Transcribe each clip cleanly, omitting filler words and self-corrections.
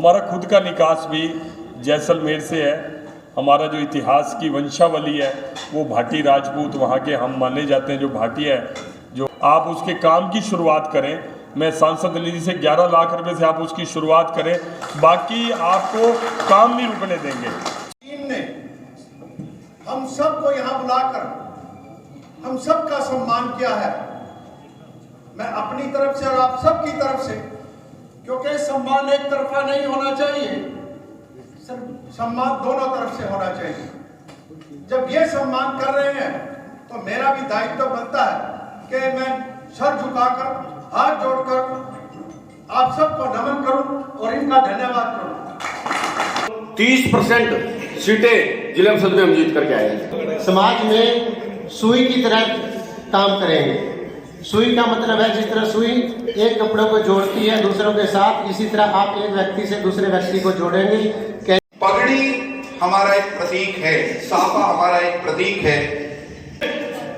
हमारा खुद का निकास भी जैसलमेर से है। हमारा जो इतिहास की वंशावली है वो भाटी राजपूत वहाँ के हम माने जाते हैं। जो भाटी है, जो आप उसके काम की शुरुआत करें, मैं सांसद निधि से 11 लाख रुपए से आप उसकी शुरुआत करें, बाकी आपको काम नहीं रुकने देंगे। टीम ने हम सबको यहाँ बुलाकर हम सबका सम्मान किया है। मैं अपनी तरफ से और आप सबकी तरफ से, क्योंकि सम्मान एक तरफा नहीं होना चाहिए, सम्मान दोनों तरफ से होना चाहिए। जब ये सम्मान कर रहे हैं तो मेरा भी दायित्व बनता है कि मैं सर झुकाकर हाथ जोड़कर आप सबको नमन करूं और इनका धन्यवाद करूं। 30% सीटें जिला परिषद में हम जीत करके आए। समाज में सुई की तरह काम करेंगे। सुई का मतलब है जिस तरह सुई एक कपड़ों को जोड़ती है दूसरों के साथ, इसी तरह आप एक व्यक्ति से दूसरे व्यक्ति को जोड़ेंगे। पगड़ी हमारा एक प्रतीक है, साफा हमारा एक प्रतीक है।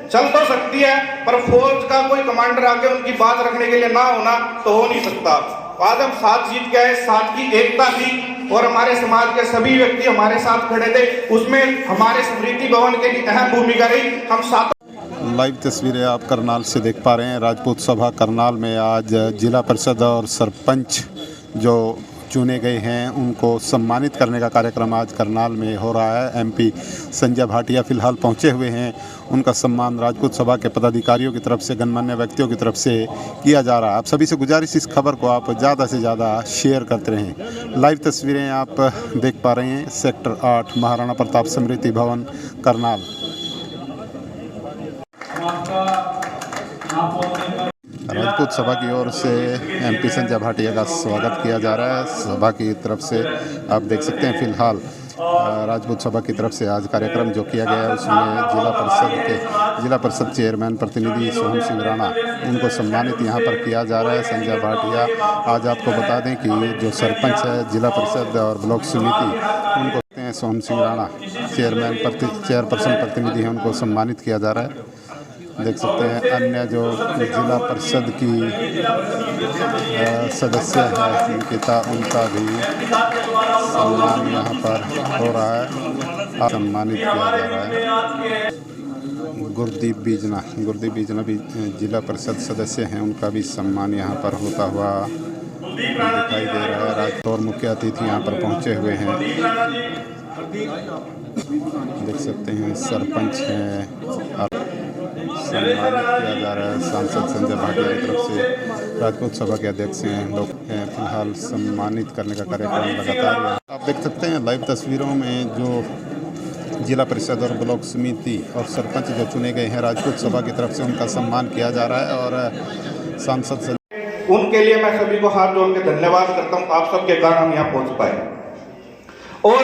चल तो सकती है, पर फौज का कोई कमांडर आके उनकी बात रखने के लिए ना होना तो हो नहीं सकता। आज हम साथ जीत के आए, साथ की एकता थी और हमारे समाज के सभी व्यक्ति हमारे साथ खड़े थे। उसमें हमारे स्मृति भवन के लिए अहम भूमिका रही। हम साथ लाइव तस्वीरें आप करनाल से देख पा रहे हैं। राजपूत सभा करनाल में आज जिला परिषद और सरपंच जो चुने गए हैं उनको सम्मानित करने का कार्यक्रम आज करनाल में हो रहा है। एमपी संजय भाटिया फिलहाल पहुंचे हुए हैं। उनका सम्मान राजपूत सभा के पदाधिकारियों की तरफ से, गणमान्य व्यक्तियों की तरफ से किया जा रहा है। आप सभी से गुजारिश, इस खबर को आप ज़्यादा से ज़्यादा शेयर करते रहें। लाइव तस्वीरें आप देख पा रहे हैं सेक्टर 8 महाराणा प्रताप स्मृति भवन करनाल। राजपूत सभा की ओर से एमपी संजय भाटिया का स्वागत किया जा रहा है। सभा की तरफ से आप देख सकते हैं फिलहाल राजपूत सभा की तरफ से आज कार्यक्रम जो किया गया है उसमें जिला परिषद चेयरमैन प्रतिनिधि सोहन सिंह राणा, उनको सम्मानित यहां पर किया जा रहा है। संजय भाटिया, आज आपको बता दें कि जो सरपंच है जिला परिषद और ब्लॉक समिति, उनको सोहन सिंह राणा चेयरपर्सन प्रतिनिधि हैं, उनको सम्मानित किया जा रहा है। देख सकते हैं अन्य जो जिला परिषद की सदस्य है उनका भी सम्मान यहाँ पर हो रहा है, सम्मानित किया जा रहा है। गुरदीप बीजना भी जिला परिषद सदस्य हैं, उनका भी सम्मान यहाँ पर होता हुआ दिखाई दे रहा है। राजौर मुख्य अतिथि यहाँ पर पहुँचे हुए हैं। देख सकते हैं सरपंच हैं, सम्मानित किया जा रहा है। सांसद संजय भाटिया की तरफ से राजपूत सभा के अध्यक्ष हैं लोग फिलहाल सम्मानित करने का कार्यक्रम लगातार आप देख सकते हैं। लाइव तस्वीरों में जो जिला परिषद और ब्लॉक समिति और सरपंच जो चुने गए हैं राजपूत सभा की तरफ से, उनका सम्मान किया जा रहा है। और सांसद उनके लिए मैं सभी को हाथ जोड़ के धन्यवाद करता हूँ। आप सबके कारण हम यहाँ पहुँच पाए। और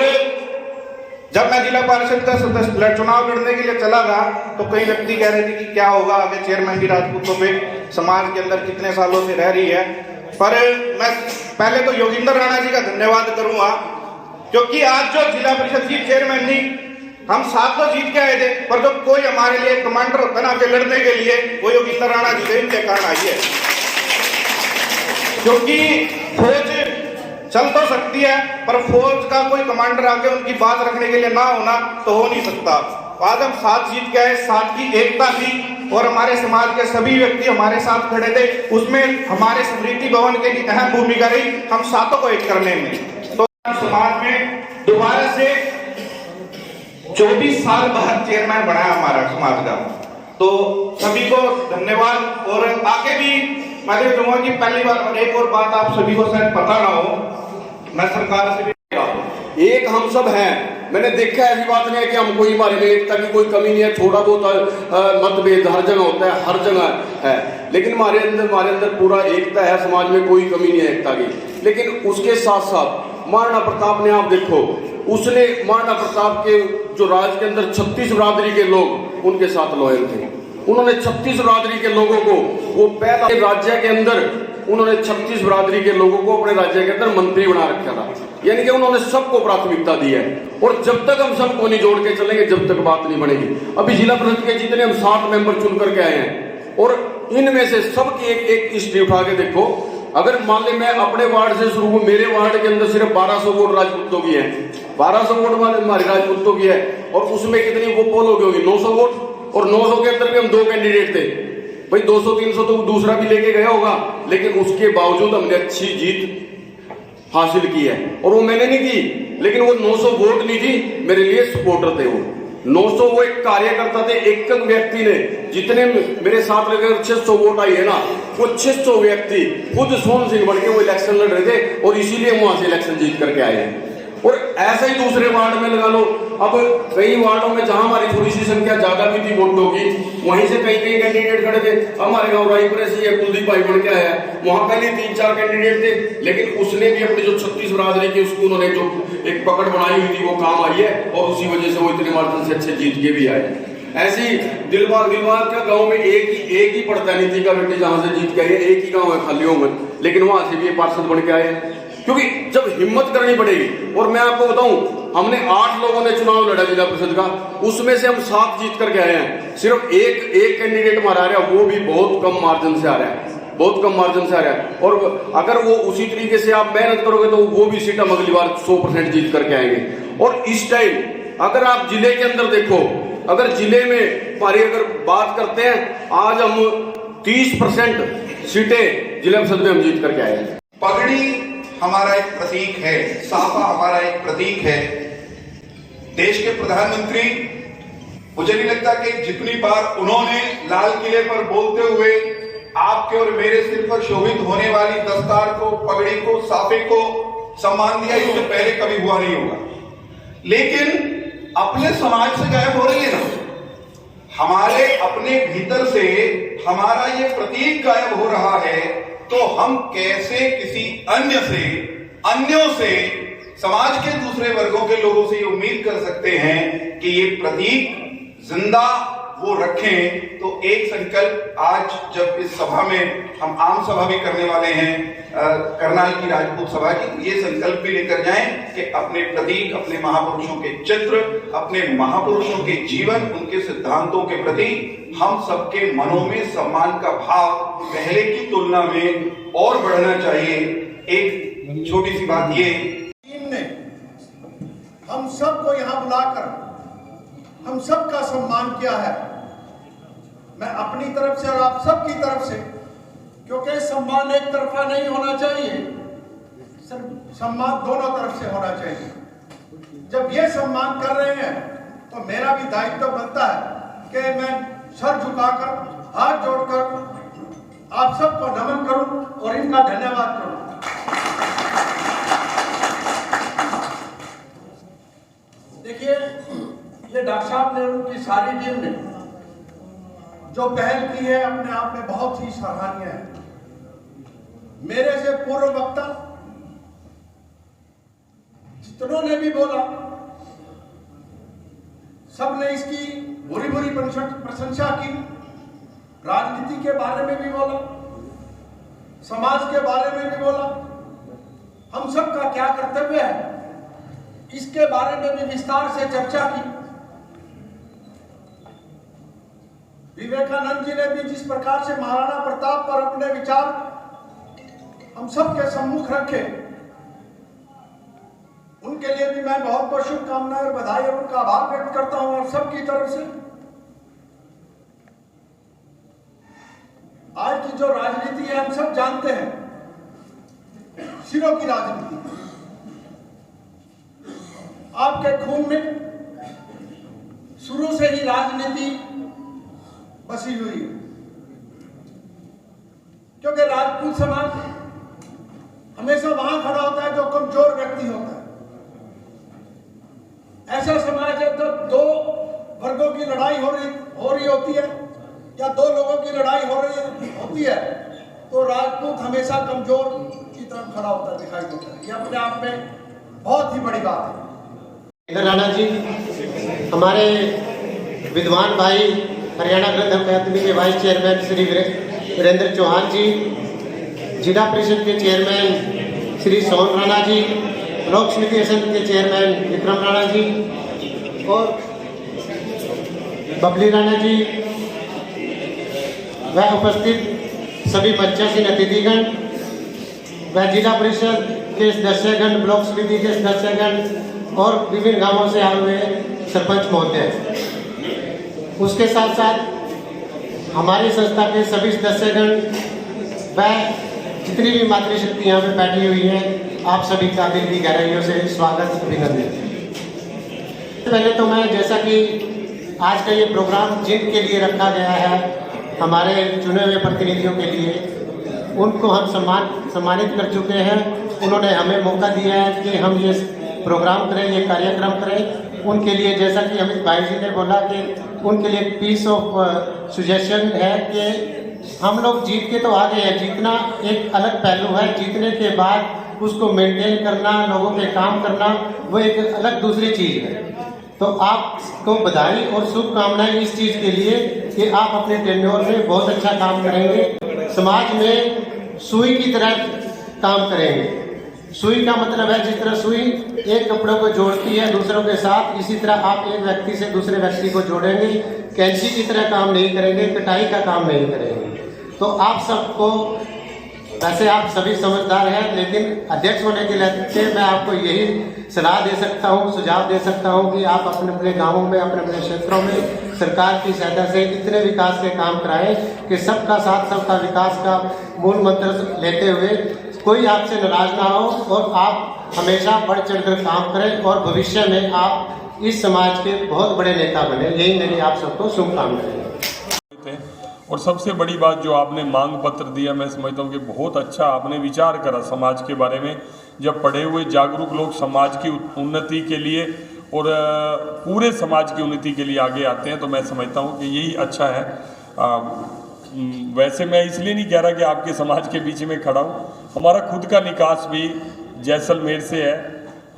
जब मैं जिला परिषद का सदस्य चुनाव लड़ने के लिए चला था तो कई व्यक्ति कह रहे थे कि क्या होगा आगे, चेयरमैन की राजपूतों पे समाज के अंदर कितने सालों से रह रही है। पर मैं पहले तो योगिंदर राणा जी का धन्यवाद करूंगा, क्योंकि आज जो जिला परिषद की चेयरमैन थी, हम साथ तो जीत के आए थे, पर जो कोई हमारे लिए कमांडर बना के लड़ने के लिए वो योगिंदर राणा जी थे, इनके कारण आई है। क्योंकि फौज चल तो सकती है, पर फौज का कोई कमांडर आके उनकी बात रखने के लिए ना होना तो हो नहीं सकता। आज हम साथ जीत के आए, साथ की एकता थी और हमारे समाज के सभी व्यक्ति हमारे साथ खड़े थे। उसमें हमारे स्मृति भवन के लिए अहम भूमिका रही, हम सातों को एक करने में। तो समाज में दोबारा से 24 साल बाद चेयरमैन बनाया हमारा समाज का, तो सभी को धन्यवाद। और आगे भी मैं कहूँगा कि पहली बार, और एक और बात आप सभी को शायद पता ना हो, मैं सरकार से भी एक हम सब हैं। मैंने देखा ऐसी बात नहीं है कि हम कोई हमारे में एकता की कोई कमी नहीं है। थोड़ा बहुत मतभेद हर जगह होता है, हर जगह है, लेकिन हमारे अंदर पूरा एकता है। समाज में कोई कमी नहीं है एकता की। लेकिन उसके साथ साथ महाराणा प्रताप ने, आप देखो, उसने महाराणा प्रताप के जो राज के अंदर 36 बिरादरी के लोग उनके साथ लॉयल थे। उन्होंने 36 बिरादरी के लोगों को, वो पहला राज्य के अंदर उन्होंने 36 बिरादरी के लोगों को अपने राज्य के अंदर मंत्री बना रखा था। यानी कि उन्होंने सबको प्राथमिकता दी है। और जब तक हम सबको नहीं जोड़ के चलेंगे, जब तक बात नहीं बनेगी। अभी जिला परिषद के जितने हम 7 मेंबर चुन करके आए हैं, और इनमें से सबकी एक एक हिस्ट्री उठा के देखो। अगर मान ले मैं अपने वार्ड से शुरू हूँ, मेरे वार्ड के अंदर सिर्फ 1200 वोट राजपूतों की है, 1200 वोट वाले हमारे राजपूतों की है, और उसमें कितनी वो पोल हो गई होगी 900 वोट, और 900 के अंदर भी हम 2 कैंडिडेट थे भाई, 200-300 तो दूसरा भी लेके गया होगा, लेकिन उसके बावजूद हमने अच्छी जीत हासिल की है। और वो मैंने नहीं की, लेकिन वो 900 वोट नहीं थी, मेरे लिए सपोर्टर थे वो 900, वो एक कार्यकर्ता थे, एक व्यक्ति ने, जितने मेरे साथ लेकर 600 वोट आई है ना, वो 600 व्यक्ति खुद सोहन सिंह बन के वो इलेक्शन लड़ रहे थे, और इसीलिए वहां से इलेक्शन जीत करके आए हैं। और ऐसा ही दूसरे वार्ड में लगा लो, अब कई वार्डों में जहां हमारी थोड़ी सी संख्या ज्यादा भी थी वोटों की, वहीं से कई कैंडिडेट खड़े थे। हमारे गांव रायपुर से ये कुलदीप भाई बन के आया, वहां पहले 3-4 कैंडिडेट थे, लेकिन उसने भी अपनी जो 36 बरादरी की उसको उन्होंने जो एक पकड़ बनाई हुई थी वो काम आई है, और उसी वजह से वो इतने मार्जिन से अच्छे जीत के भी आए। ऐसी दिलबाग का गांव में एक ही पड़ता है, नीति का बेटी जहां से जीत के आई है, एक ही गांव है खालियों में, लेकिन वहां से भी पार्षद बन के आए, क्योंकि जब हिम्मत करनी पड़ेगी। और मैं आपको बताऊं, हमने 8 लोगों ने चुनाव लड़ा जिला परिषद का, उसमें से हम 7 जीत करके आए हैं, सिर्फ एक कैंडिडेट हमारा आ रहा है, वो भी बहुत कम मार्जिन से आ रहा है, बहुत कम मार्जिन से आ रहा है। और अगर वो उसी तरीके से आप मेहनत करोगे तो वो भी सीट हम अगली बार 100% जीत करके आएंगे। और इस टाइम अगर आप जिले के अंदर देखो, अगर जिले में हमारी अगर बात करते हैं, आज हम 30% सीटें जिला परिषद में हम जीत करके आए हैं। पगड़ी हमारा एक प्रतीक है, साफा हमारा एक प्रतीक है। देश के प्रधानमंत्री, मुझे नहीं लगता कि जितनी बार उन्होंने लाल किले पर बोलते हुए आपके और मेरे सिर पर शोभित होने वाली दस्तार को, पगड़ी को, साफे को सम्मान दिया, इससे पहले कभी हुआ नहीं होगा। लेकिन अपने समाज से गायब हो रही है ना, हमारे अपने भीतर से हमारा ये प्रतीक गायब हो रहा है, तो हम कैसे किसी अन्यों से समाज के दूसरे वर्गों के लोगों से ये उम्मीद कर सकते हैं कि ये प्रतीक जिंदा वो रखें। तो एक संकल्प आज जब इस सभा में हम आम सभा भी करने वाले हैं, करनाल की राजपूत सभा की, ये संकल्प भी लेकर जाएं कि अपने प्रतीक, अपने महापुरुषों के चित्र, अपने महापुरुषों के जीवन, उनके सिद्धांतों के प्रति हम सबके मनों में सम्मान का भाव पहले की तुलना में और बढ़ना चाहिए। एक छोटी सी बात ये, टीम ने हम सबको यहां बुलाकर हम सबका सम्मान किया है। मैं अपनी तरफ से और आप सबकी तरफ से, क्योंकि सम्मान एक तरफा नहीं होना चाहिए, सम्मान दोनों तरफ से होना चाहिए। जब ये सम्मान कर रहे हैं तो मेरा भी दायित्व बनता है कि मैं सर झुकाकर, हाथ जोड़कर आप सबको नमन करूं और इनका धन्यवाद करूं। देखिए, ये डॉक्टर साहब ने, उनकी सारी टीम ने जो पहल की है, अपने आप में बहुत ही सराहनीय है। मेरे से पूर्व वक्ता जितनों ने भी बोला, सब ने इसकी बुरी प्रशंसा की, राजनीति के बारे में भी बोला, समाज के बारे में भी बोला, हम सबका क्या कर्तव्य है इसके बारे में भी विस्तार से चर्चा की। विवेकानंद जी ने भी जिस प्रकार से महाराणा प्रताप पर अपने विचार हम सबके सम्मुख रखे, उनके लिए भी मैं बहुत बहुत शुभकामनाएं और बधाई और उनका आभार व्यक्त करता हूं। और सबकी तरफ से आज की जो राजनीति है, हम सब जानते हैं, सिरों की राजनीति आपके खून में शुरू से ही राजनीति बसी हुई है, क्योंकि राजपूत समाज हमेशा वहां खड़ा होता है जो कमजोर व्यक्ति होता है। ऐसा समाज है तो दो वर्गों की लड़ाई हो रही होती है या दो लोगों की लड़ाई होती है, तो राजपूत हमेशा कमजोर की तरफ खड़ा होता दिखाई देता है। ये अपने आप में बहुत ही बड़ी बात है। इधर राणा जी, हमारे विद्वान भाई हरियाणा ग्रंथ अकादमी के वाइस चेयरमैन श्री वीरेंद्र चौहान जी, जिला परिषद के चेयरमैन श्री सोहन राणा जी, लोक समिति संघ के चेयरमैन विक्रम राणा जी और बबली राणा जी व उपस्थित सभी मंचासीन अतिथिगण, व जिला परिषद के सदस्यगण, ब्लॉक समिति के सदस्यगण और विभिन्न गांवों से आए हुए सरपंच महोदय। उसके साथ साथ हमारी संस्था के सभी सदस्यगण व जितनी भी मातृशक्ति यहाँ पे बैठी हुई है, आप सभी का दिल की गहराइयों से स्वागत, अभिनंदन। पहले तो मैं, जैसा कि आज का ये प्रोग्राम जिनके लिए रखा गया है, हमारे चुने हुए प्रतिनिधियों के लिए, उनको हम सम्मानित कर चुके हैं। उन्होंने हमें मौका दिया है कि हम ये प्रोग्राम करें, ये कार्यक्रम करें। उनके लिए, जैसा कि अमित भाई जी ने बोला, कि उनके लिए पीस ऑफ सजेशन है कि हम लोग जीत के तो आ गए हैं, जीतना एक अलग पहलू है, जीतने के बाद उसको मेंटेन करना, लोगों के काम करना, वो एक अलग दूसरी चीज़ है। तो आपको बधाई और शुभकामनाएं इस चीज़ के लिए कि आप अपने टेन्योर में बहुत अच्छा काम करेंगे, समाज में सुई की तरह काम करेंगे। सुई का मतलब है, जिस तरह सुई एक कपड़ों को जोड़ती है दूसरों के साथ, इसी तरह आप एक व्यक्ति से दूसरे व्यक्ति को जोड़ेंगे। कैंची की तरह काम नहीं करेंगे, कटाई का काम नहीं करेंगे। तो आप सबको, वैसे आप सभी समझदार हैं, लेकिन अध्यक्ष होने के नाते मैं आपको यही सलाह दे सकता हूँ, सुझाव दे सकता हूँ कि आप अपने अपने गाँवों में, अपने अपने क्षेत्रों में सरकार की सहायता से इतने विकास के काम कराएं कि सबका साथ सबका विकास का मूल मंत्र लेते हुए कोई आपसे नाराज ना हो और आप हमेशा बढ़ चढ़कर काम करें और भविष्य में आप इस समाज के बहुत बड़े नेता बने। यही मेरी आप सबको शुभकामनाएं हैं। और सबसे बड़ी बात जो आपने मांग पत्र दिया, मैं समझता हूँ कि बहुत अच्छा आपने विचार करा समाज के बारे में। जब पढ़े हुए जागरूक लोग समाज की उन्नति के लिए और पूरे समाज की उन्नति के लिए आगे आते हैं, तो मैं समझता हूँ कि यही अच्छा है। वैसे मैं इसलिए नहीं कह रहा कि आपके समाज के बीच में खड़ा हूँ, हमारा खुद का निकास भी जैसलमेर से है।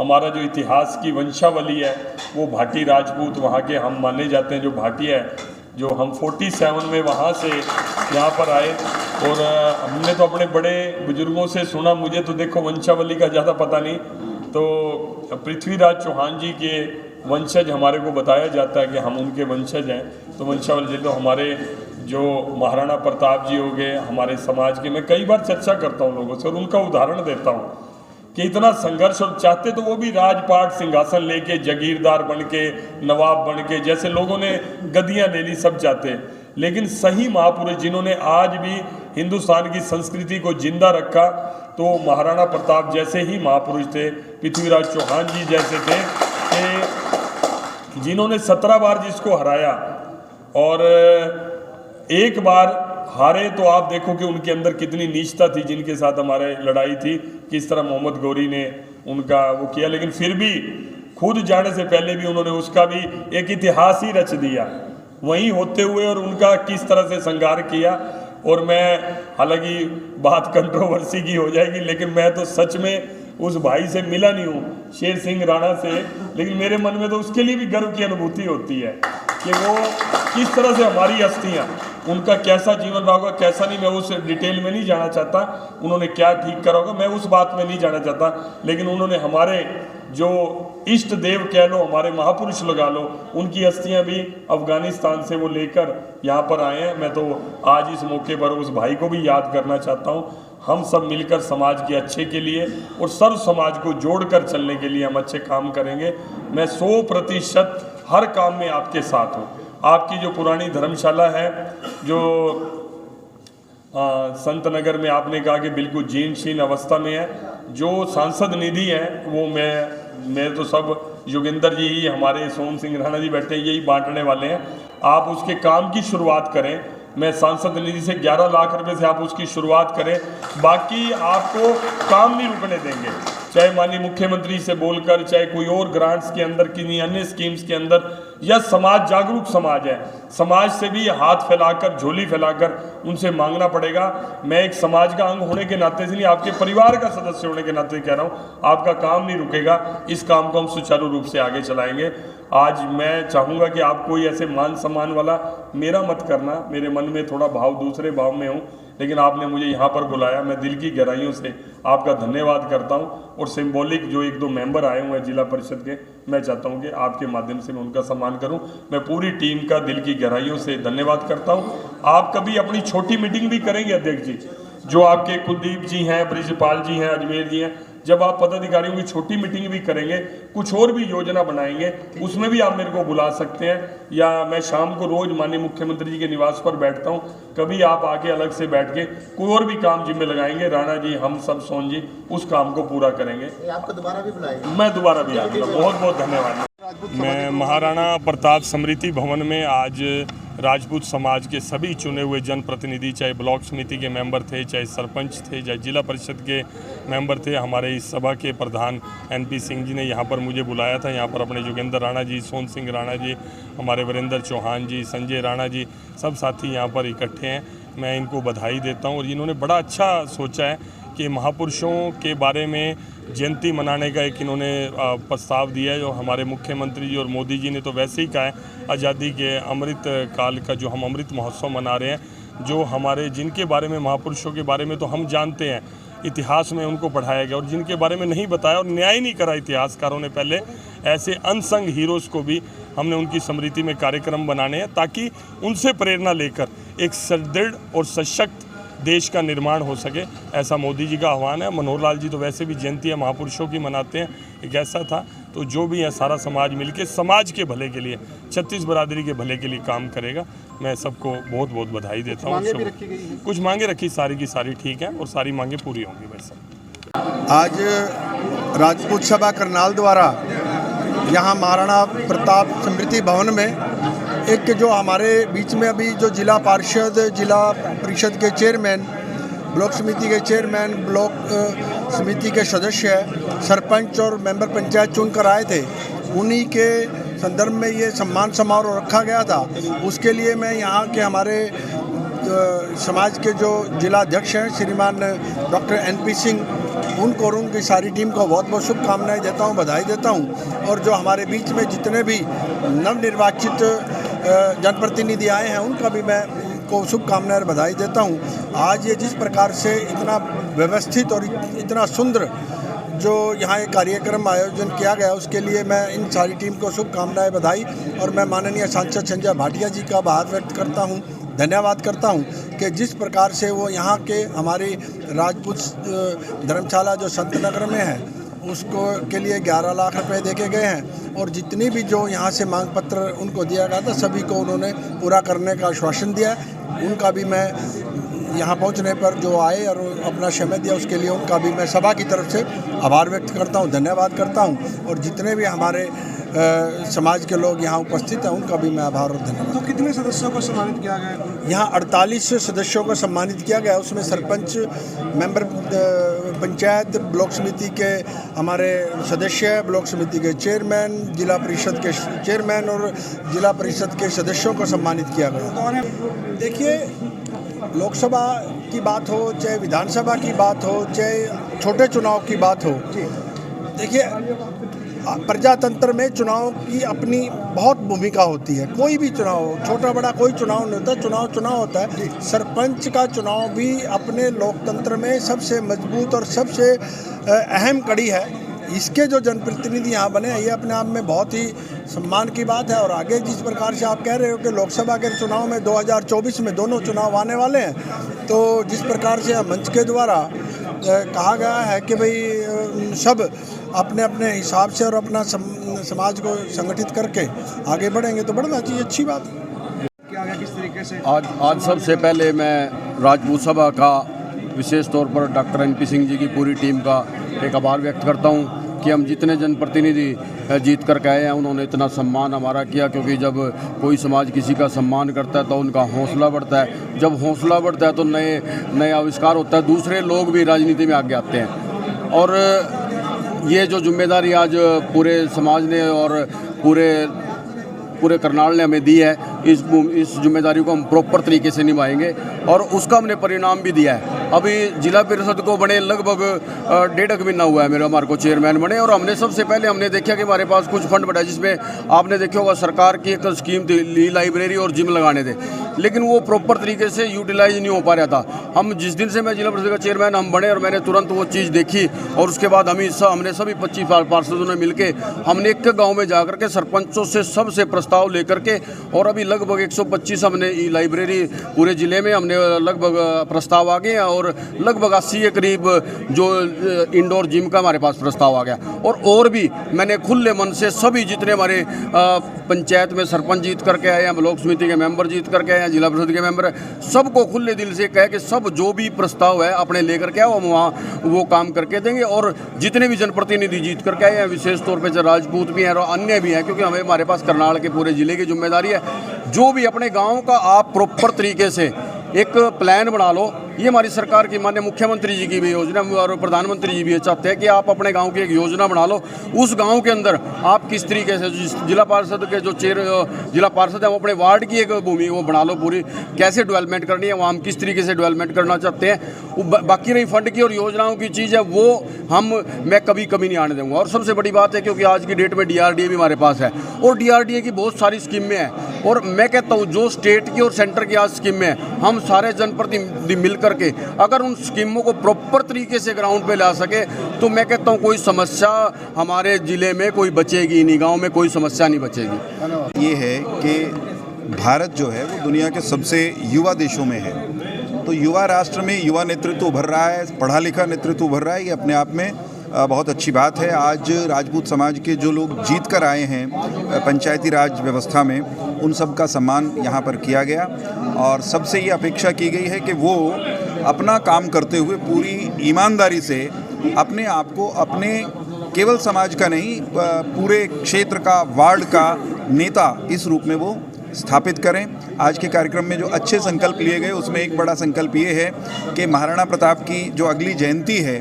हमारा जो इतिहास की वंशावली है वो भाटी राजपूत वहाँ के हम माने जाते हैं। जो भाटिया है, जो हम 47 में वहाँ से यहाँ पर आए और हमने तो अपने बड़े बुजुर्गों से सुना, मुझे तो देखो वंशावली का ज़्यादा पता नहीं, तो पृथ्वीराज चौहान जी के वंशज हमारे को बताया जाता है कि हम उनके वंशज हैं। तो वंशावली तो हमारे जो महाराणा प्रताप जी हो गए हमारे समाज के, मैं कई बार चर्चा करता हूँ लोगों से और उनका उदाहरण देता हूँ कि इतना संघर्ष, और चाहते तो वो भी राजपाट सिंहासन लेके, जागीरदार बन के, नवाब बन के, जैसे लोगों ने गद्दियाँ ले ली, सब चाहते, लेकिन सही महापुरुष जिन्होंने आज भी हिंदुस्तान की संस्कृति को जिंदा रखा, तो महाराणा प्रताप जैसे ही महापुरुष थे, पृथ्वीराज चौहान जी जैसे थे, कि जिन्होंने 17 बार जिसको हराया और एक बार हारे, तो आप देखो कि उनके अंदर कितनी नीचता थी। जिनके साथ हमारे लड़ाई थी, किस तरह मोहम्मद गौरी ने उनका वो किया, लेकिन फिर भी खुद जाने से पहले भी उन्होंने उसका भी एक इतिहास ही रच दिया वहीं होते हुए, और उनका किस तरह से संहार किया। और मैं, हालांकि बात कंट्रोवर्सी की हो जाएगी, लेकिन मैं तो सच में उस भाई से मिला नहीं हूँ, शेर सिंह राणा से, लेकिन मेरे मन में तो उसके लिए भी गर्व की अनुभूति होती है कि वो किस तरह से हमारी हस्तियाँ, उनका कैसा जीवन रहा होगा, कैसा नहीं, मैं उस डिटेल में नहीं जाना चाहता, उन्होंने क्या ठीक करा होगा मैं उस बात में नहीं जाना चाहता, लेकिन उन्होंने हमारे जो इष्ट देव कह लो, हमारे महापुरुष लगा लो, उनकी हस्तियाँ भी अफगानिस्तान से वो लेकर यहाँ पर आए हैं। मैं तो आज इस मौके पर उस भाई को भी याद करना चाहता हूँ। हम सब मिलकर समाज के अच्छे के लिए और सर्व समाज को जोड़कर चलने के लिए हम अच्छे काम करेंगे। मैं 100% हर काम में आपके साथ हूँ। आपकी जो पुरानी धर्मशाला है, जो संत नगर में आपने कहा कि बिल्कुल जीर्ण शीर्ण अवस्था में है, जो सांसद निधि है वो मैं तो सब योगेंद्र जी ही, हमारे सोम सिंह राणा जी बैठे यही बांटने वाले हैं। आप उसके काम की शुरुआत करें, मैं सांसद निधि से 11 लाख रुपए से आप उसकी शुरुआत करें, बाकी आपको काम नहीं रुकने देंगे, चाहे माननीय मुख्यमंत्री से बोलकर, चाहे कोई और ग्रांट्स के अंदर, किन्हीं अन्य स्कीम्स के अंदर, या समाज जागरूक समाज है, समाज से भी हाथ फैलाकर, झोली फैलाकर उनसे मांगना पड़ेगा। मैं एक समाज का अंग होने के नाते से नहीं, आपके परिवार का सदस्य होने के नाते कह रहा हूँ, आपका काम नहीं रुकेगा, इस काम को हम सुचारू रूप से आगे चलाएंगे। आज मैं चाहूँगा कि आप कोई ऐसे मान सम्मान वाला मेरा मत करना, मेरे मन में थोड़ा भाव दूसरे भाव में हूँ, लेकिन आपने मुझे यहाँ पर बुलाया, मैं दिल की गहराइयों से आपका धन्यवाद करता हूँ। और सिंबॉलिक जो 1-2 मेंबर आए हुए हैं जिला परिषद के, मैं चाहता हूँ कि आपके माध्यम से मैं उनका सम्मान करूँ। मैं पूरी टीम का दिल की गहराइयों से धन्यवाद करता हूँ। आप कभी अपनी छोटी मीटिंग भी करेंगे अध्यक्ष जी, जो आपके कुलदीप जी हैं, ब्रिजपाल जी हैं, अजमेर जी हैं, जब आप पदाधिकारियों की छोटी मीटिंग भी करेंगे, कुछ और भी योजना बनाएंगे, उसमें भी आप मेरे को बुला सकते हैं, या मैं शाम को रोज माननीय मुख्यमंत्री जी के निवास पर बैठता हूं, कभी आप आके अलग से बैठ के कोई और भी काम जिम्मे लगाएंगे, राणा जी, हम सब, सोन जी, उस काम को पूरा करेंगे। आपको दोबारा भी बुलाएंगे? मैं दोबारा भी आऊँगा। बहुत बहुत धन्यवाद। मैं महाराणा प्रताप स्मृति भवन में आज राजपूत समाज के सभी चुने हुए जनप्रतिनिधि, चाहे ब्लॉक समिति के मेंबर थे, चाहे सरपंच थे, चाहे जिला परिषद के मेंबर थे, हमारे इस सभा के प्रधान NP सिंह जी ने यहाँ पर मुझे बुलाया था। यहाँ पर अपने जोगेंद्र राणा जी, सोन सिंह राणा जी, हमारे वीरेंद्र चौहान जी, संजय राणा जी, सब साथी यहाँ पर इकट्ठे हैं। मैं इनको बधाई देता हूँ और इन्होंने बड़ा अच्छा सोचा है कि महापुरुषों के बारे में जयंती मनाने का एक इन्होंने प्रस्ताव दिया है। जो हमारे मुख्यमंत्री जी और मोदी जी ने तो वैसे ही कहा है, आज़ादी के अमृत काल का जो हम अमृत महोत्सव मना रहे हैं, जो हमारे जिनके बारे में, महापुरुषों के बारे में तो हम जानते हैं, इतिहास में उनको पढ़ाया गया, और जिनके बारे में नहीं बताया और न्याय नहीं करा इतिहासकारों ने पहले, ऐसे अनसंग हीरोज़ को भी हमने उनकी स्मृति में कार्यक्रम बनाने हैं, ताकि उनसे प्रेरणा लेकर एक सुदृढ़ और सशक्त देश का निर्माण हो सके। ऐसा मोदी जी का आह्वान है। मनोहर लाल जी तो वैसे भी जयंती महापुरुषों की मनाते हैं, एक ऐसा था। तो जो भी है सारा समाज मिलके समाज के भले के लिए, 36 बरादरी के भले के लिए काम करेगा। मैं सबको बहुत बहुत बधाई देता हूँ। कुछ मांगे रखी, सारी की सारी ठीक है और सारी मांगे पूरी होंगी। वैसे आज राजपूत सभा करनाल द्वारा यहाँ महाराणा प्रताप स्मृति भवन में एक जो हमारे बीच में अभी जो जिला पार्षद, जिला परिषद के चेयरमैन, ब्लॉक समिति के चेयरमैन, ब्लॉक समिति के सदस्य, सरपंच और मेंबर पंचायत चुन कर आए थे, उन्हीं के संदर्भ में ये सम्मान समारोह रखा गया था। उसके लिए मैं यहाँ के हमारे समाज के जो जिला अध्यक्ष हैं श्रीमान डॉक्टर NP सिंह, उनको और उनकी सारी टीम को बहुत बहुत शुभकामनाएं देता हूं, बधाई देता हूं। और जो हमारे बीच में जितने भी नवनिर्वाचित जनप्रतिनिधि आए हैं, उनका भी मैं को शुभकामनाएं और बधाई देता हूं। आज ये जिस प्रकार से इतना व्यवस्थित और इतना सुंदर जो यहाँ एक कार्यक्रम आयोजन किया गया, उसके लिए मैं इन सारी टीम को शुभकामनाएं, बधाई, और मैं माननीय सांसद संजय भाटिया जी का आभार व्यक्त करता हूँ, धन्यवाद करता हूँ कि जिस प्रकार से वो यहाँ के हमारी राजपूत धर्मशाला जो संत नगर में है, उसको के लिए 11 लाख रुपए देके गए हैं, और जितनी भी जो यहाँ से मांग पत्र उनको दिया गया था, सभी को उन्होंने पूरा करने का आश्वासन दिया। उनका भी मैं यहाँ पहुँचने पर जो आए और अपना समय दिया, उसके लिए उनका भी मैं सभा की तरफ से आभार व्यक्त करता हूँ, धन्यवाद करता हूँ। और जितने भी हमारे समाज के लोग यहाँ उपस्थित हैं, उनका भी मैं आभार और धन्यवाद। तो कितने सदस्यों को सम्मानित किया गया? यहाँ 48 सदस्यों को सम्मानित किया गया। उसमें सरपंच, मेंबर पंचायत, ब्लॉक समिति के हमारे सदस्य, ब्लॉक समिति के चेयरमैन, जिला परिषद के चेयरमैन और जिला परिषद के सदस्यों को सम्मानित किया गया। देखिए, लोकसभा की बात हो, चाहे विधानसभा की बात हो, चाहे छोटे चुनाव की बात हो, देखिए प्रजातंत्र में चुनाव की अपनी बहुत भूमिका होती है। कोई भी चुनाव हो, छोटा बड़ा कोई चुनाव नहीं होता, चुनाव होता है। सरपंच का चुनाव भी अपने लोकतंत्र में सबसे मजबूत और सबसे अहम कड़ी है। इसके जो जनप्रतिनिधि यहाँ बने, ये अपने आप में बहुत ही सम्मान की बात है। और आगे जिस प्रकार से आप कह रहे हो कि लोकसभा के चुनाव में 2024 में दोनों चुनाव आने वाले हैं, तो जिस प्रकार से मंच के द्वारा कहा गया है कि भाई सब अपने अपने हिसाब से और अपना समाज को संगठित करके आगे बढ़ेंगे, तो बढ़ना चाहिए, अच्छी बात है। क्या किस तरीके से आज सबसे पहले मैं राजपूत सभा का विशेष तौर पर डॉक्टर NP सिंह जी की पूरी टीम का एक आभार व्यक्त करता हूं कि हम जितने जनप्रतिनिधि जीत कर आए हैं, उन्होंने इतना सम्मान हमारा किया। क्योंकि जब कोई समाज किसी का सम्मान करता है तो उनका हौसला बढ़ता है। जब हौसला बढ़ता है तो नए आविष्कार होता है, दूसरे लोग भी राजनीति में आगे आते हैं। और ये जो जिम्मेदारी आज पूरे समाज ने और पूरे करनाल ने हमें दी है, इस जिम्मेदारी को हम प्रॉपर तरीके से निभाएंगे और उसका हमने परिणाम भी दिया है। अभी जिला परिषद को बने लगभग 1.5 महीना हुआ है हमारे को चेयरमैन बने, और हमने सबसे पहले हमने देखा कि हमारे पास कुछ फंड बढ़ा, जिसमें आपने देखा होगा सरकार की एक स्कीम थी लाइब्रेरी और जिम लगाने थे, लेकिन वो प्रॉपर तरीके से यूटिलाइज नहीं हो पा रहा था। हम जिस दिन से मैं जिला परिषद का चेयरमैन हम बने और मैंने तुरंत वो चीज़ देखी, और उसके बाद हमने सभी 25 पार्षदों ने मिलकर हमने एक गाँव में जाकर के सरपंचों से सबसे प्रस्ताव लेकर के, और अभी लगभग 125 हमने लाइब्रेरी पूरे ज़िले में हमने लगभग प्रस्ताव आ गए हैं। और लगभग 80 के करीब जो इंडोर जिम का हमारे पास प्रस्ताव आ गया। और भी मैंने खुले मन से सभी जितने हमारे पंचायत में सरपंच जीत करके आए हैं, ब्लॉक समिति के मेंबर जीत करके आए हैं, जिला परिषद के मेंबर हैं, सबको खुले दिल से कहे कि सब जो भी प्रस्ताव है अपने लेकर के आओ, हम वहाँ वो काम करके देंगे। और जितने भी जनप्रतिनिधि जीत करके आए हैं, विशेष तौर पर राजपूत भी हैं और अन्य भी हैं, क्योंकि हमारे पास करनाल के पूरे ज़िले की जिम्मेदारी है। जो भी अपने गाँव का आप प्रॉपर तरीके से एक प्लान बना लो। ये हमारी सरकार की माननीय मुख्यमंत्री जी की भी योजना और प्रधानमंत्री जी भी ये चाहते हैं कि आप अपने गांव की एक योजना बना लो। उस गांव के अंदर आप किस तरीके से जिला पार्षद के जो जिला पार्षद हैं वो अपने वार्ड की एक भूमि वो बना लो, पूरी कैसे डेवलपमेंट करनी है, वो हम किस तरीके से डेवलपमेंट करना चाहते हैं। बाकी रही फंड की और योजनाओं की चीज़ है वो मैं कभी नहीं आने दूँगा। और सबसे बड़ी बात है क्योंकि आज की डेट में DRDA भी हमारे पास है और DRDA की बहुत सारी स्कीमें हैं। और मैं कहता हूँ जो स्टेट की और सेंटर की आज स्कीमें हैं, हम सारे जनप्रतिनिधि मिल करके अगर उन स्कीमों को प्रॉपर तरीके से ग्राउंड पे ला सके तो मैं कहता हूँ कोई समस्या हमारे ज़िले में कोई बचेगी नहीं, गांव में कोई समस्या नहीं बचेगी। ये है कि भारत जो है वो दुनिया के सबसे युवा देशों में है, तो युवा राष्ट्र में युवा नेतृत्व उभर रहा है, पढ़ा लिखा नेतृत्व उभर रहा है। ये अपने आप में बहुत अच्छी बात है। आज राजपूत समाज के जो लोग जीत कर आए हैं पंचायती राज व्यवस्था में, उन सब का सम्मान यहाँ पर किया गया और सबसे ये अपेक्षा की गई है कि वो अपना काम करते हुए पूरी ईमानदारी से अपने आप को अपने केवल समाज का नहीं पूरे क्षेत्र का, वार्ड का नेता इस रूप में वो स्थापित करें। आज के कार्यक्रम में जो अच्छे संकल्प लिए गए उसमें एक बड़ा संकल्प ये है कि महाराणा प्रताप की जो अगली जयंती है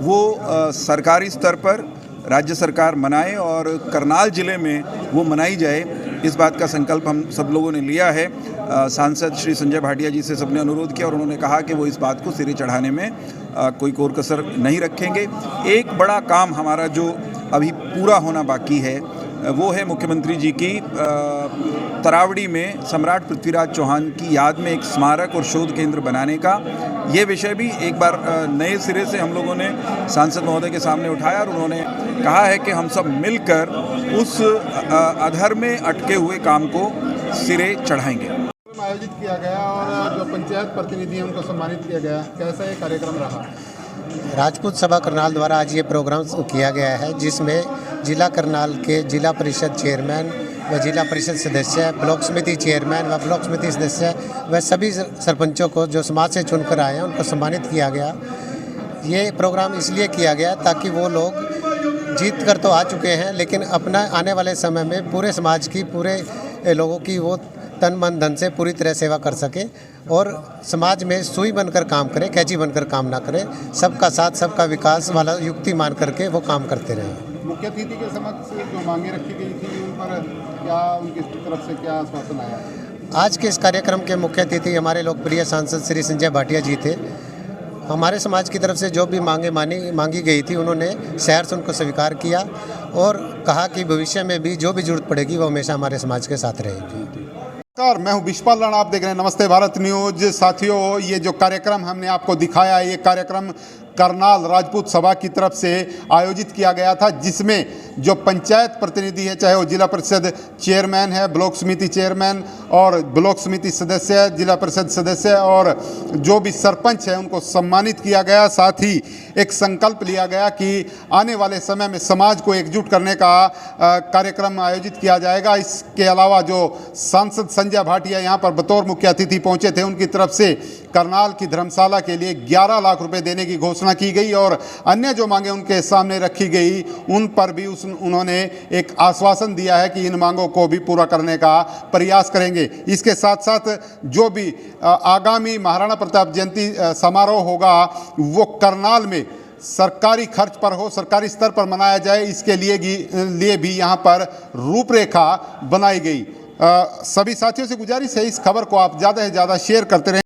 वो सरकारी स्तर पर राज्य सरकार मनाए और करनाल ज़िले में वो मनाई जाए। इस बात का संकल्प हम सब लोगों ने लिया है। सांसद श्री संजय भाटिया जी से सबने अनुरोध किया और उन्होंने कहा कि वो इस बात को सिरे चढ़ाने में कोई कोर कसर नहीं रखेंगे। एक बड़ा काम हमारा जो अभी पूरा होना बाकी है वो है मुख्यमंत्री जी की तरावड़ी में सम्राट पृथ्वीराज चौहान की याद में एक स्मारक और शोध केंद्र बनाने का। ये विषय भी एक बार नए सिरे से हम लोगों ने सांसद महोदय के सामने उठाया और उन्होंने कहा है कि हम सब मिलकर उस अधर में अटके हुए काम को सिरे चढ़ाएंगे। आयोजित किया गया और जो पंचायत प्रतिनिधि हैं उनको सम्मानित किया गया, कैसा ये कार्यक्रम रहा? राजपूत सभा करनाल द्वारा आज ये प्रोग्राम किया गया है जिसमें जिला करनाल के जिला परिषद चेयरमैन व जिला परिषद सदस्य, ब्लॉक समिति चेयरमैन व ब्लॉक समिति सदस्य व सभी सरपंचों को जो समाज से चुनकर आए हैं उनको सम्मानित किया गया। ये प्रोग्राम इसलिए किया गया ताकि वो लोग जीत कर तो आ चुके हैं लेकिन अपना आने वाले समय में पूरे समाज की, पूरे लोगों की वो तन मन धन से पूरी तरह सेवा कर सके और समाज में सुई बनकर काम करे, कैंची बनकर काम ना करे, सबका साथ सबका विकास वाला युक्ति मान करके वो काम करते रहे। मुख्य अतिथि के समक्ष जो मांगे रखी गई थी उन पर क्या उनकी तरफ से क्या आश्वासन आया? आज के इस कार्यक्रम के मुख्य अतिथि हमारे लोकप्रिय सांसद श्री संजय भाटिया जी थे। हमारे समाज की तरफ से जो भी मांगी गई थी उन्होंने शहर से उनको स्वीकार किया और कहा कि भविष्य में भी जो भी जरूरत पड़ेगी वो हमेशा हमारे समाज के साथ रहेगी। नमस्कार, मैं हूं विशपाल राणा, आप देख रहे हैं नमस्ते भारत न्यूज। साथियों, ये जो कार्यक्रम हमने आपको दिखाया, ये कार्यक्रम करनाल राजपूत सभा की तरफ से आयोजित किया गया था जिसमें जो पंचायत प्रतिनिधि है, चाहे वो जिला परिषद चेयरमैन है, ब्लॉक समिति चेयरमैन और ब्लॉक समिति सदस्य, जिला परिषद सदस्य और जो भी सरपंच है उनको सम्मानित किया गया। साथ ही एक संकल्प लिया गया कि आने वाले समय में समाज को एकजुट करने का कार्यक्रम आयोजित किया जाएगा। इसके अलावा जो सांसद संजय भाटिया यहाँ पर बतौर मुख्य अतिथि पहुँचे थे, उनकी तरफ से करनाल की धर्मशाला के लिए 11 लाख रुपए देने की घोषणा की गई और अन्य जो मांगे उनके सामने रखी गई उन पर भी उन्होंने एक आश्वासन दिया है कि इन मांगों को भी पूरा करने का प्रयास करेंगे। इसके साथ साथ जो भी आगामी महाराणा प्रताप जयंती समारोह होगा वो करनाल में सरकारी खर्च पर हो, सरकारी स्तर पर मनाया जाए, इसके लिए भी यहाँ पर रूपरेखा बनाई गई। सभी साथियों से गुजारिश है इस खबर को आप ज़्यादा से ज़्यादा शेयर करते रहें।